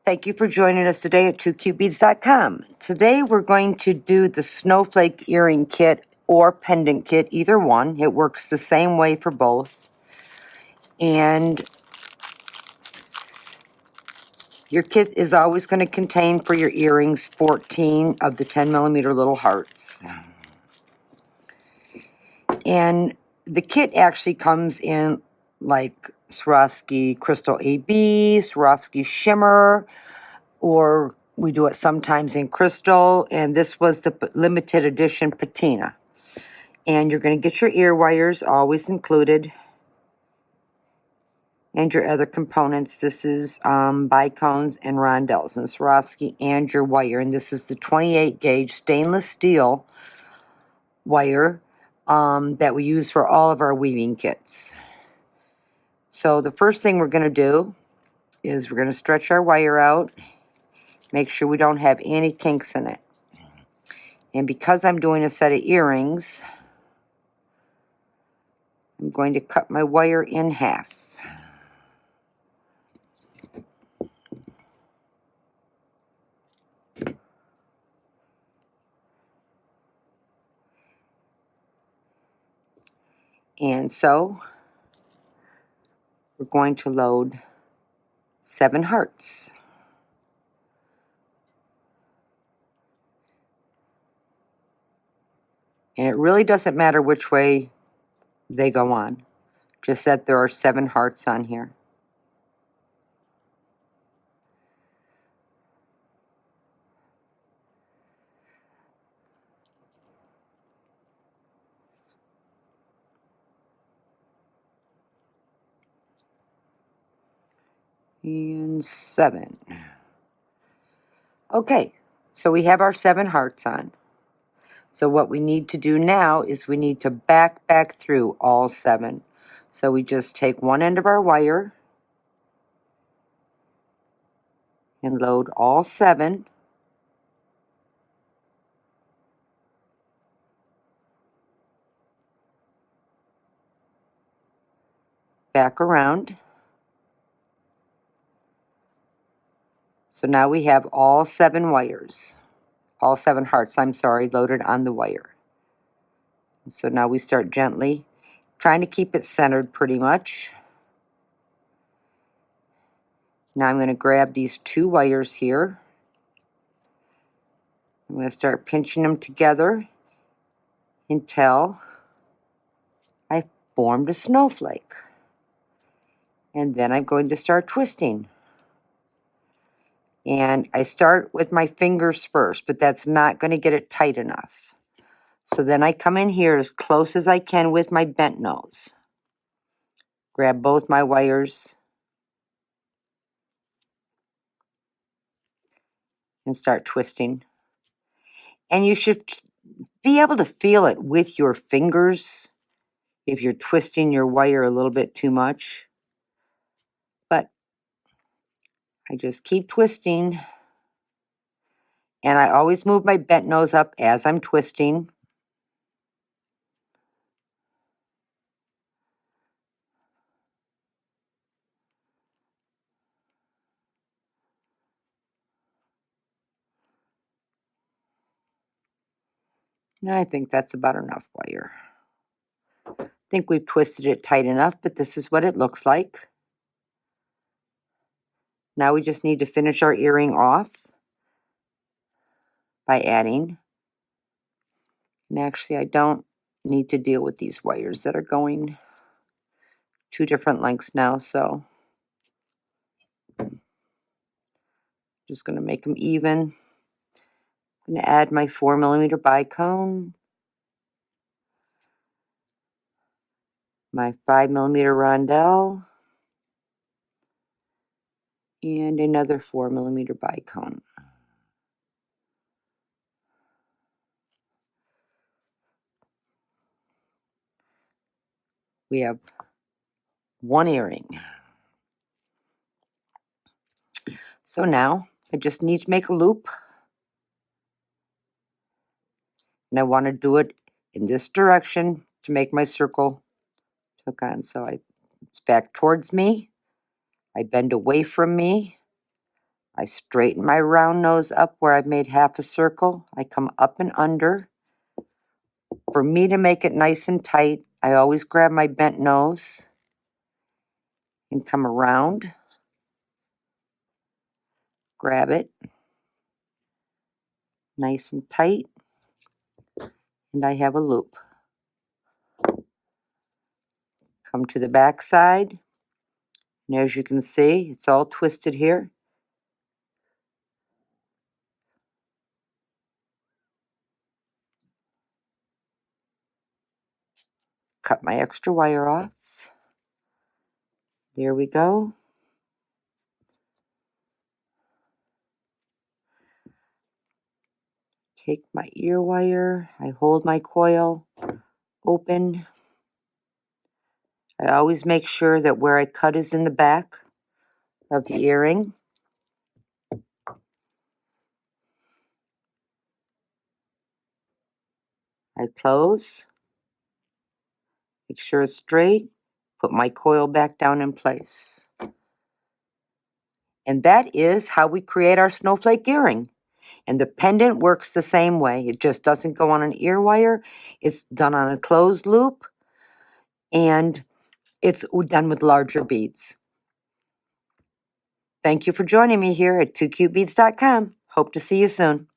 Thank you for joining us today at 2cubeads.com. Today we're going to do the Snowflake earring kit or pendant kit, either one. It works the same way for both. And your kit is always going to contain for your earrings 14 of the 10mm little hearts. And the kit actually comes in like Swarovski Crystal AB, Swarovski Shimmer, or we do it sometimes in crystal, and this was the limited edition patina. And you're going to get your ear wires always included, and your other components. This is bicones and rondelles and Swarovski, and your wire. And this is the 28 gauge stainless steel wire that we use for all of our weaving kits. So the first thing we're going to do is we're going to stretch our wire out, make sure we don't have any kinks in it. And because I'm doing a set of earrings, I'm going to cut my wire in half. And so we're going to load 7 hearts. And it really doesn't matter which way they go on, just that there are 7 hearts on here. And 7. Okay, so we have our 7 hearts on. So what we need to do now is we need to back through all 7. So we just take one end of our wire and load all 7. Back around. So now we have all 7 wires, all 7 hearts, I'm sorry, loaded on the wire. So now we start gently, trying to keep it centered pretty much. Now I'm going to grab these 2 wires here. I'm going to start pinching them together until I formed a snowflake. And then I'm going to start twisting. And I start with my fingers first, but that's not going to get it tight enough. So then I come in here as close as I can with my bent nose. Grab both my wires and start twisting. And you should be able to feel it with your fingers if you're twisting your wire a little bit too much. But I just keep twisting. And I always move my bent nose up as I'm twisting. Now I think that's about enough wire. I think we've twisted it tight enough, but this is what it looks like. Now we just need to finish our earring off by adding. And actually I don't need to deal with these wires that are going 2 different lengths now, so just going to make them even. I'm going to add my 4mm bicone, my 5mm rondelle, and another 4mm bicone. We have 1 earring. So now I just need to make a loop. And I want to do it in this direction to make my circle hook on. So it's back towards me. I bend away from me. I straighten my round nose up where I've made half a circle. I come up and under. For me to make it nice and tight, I always grab my bent nose and come around, grab it, nice and tight, and I have a loop. Come to the back side, and as you can see, it's all twisted here. Cut my extra wire off. There we go. Take my ear wire, I hold my coil open. I always make sure that where I cut is in the back of the earring. I close, make sure it's straight, put my coil back down in place. And that is how we create our snowflake earring. And the pendant works the same way. It just doesn't go on an ear wire. It's done on a closed loop, and it's done with larger beads. Thank you for joining me here at 2cutebeads.com. Hope to see you soon.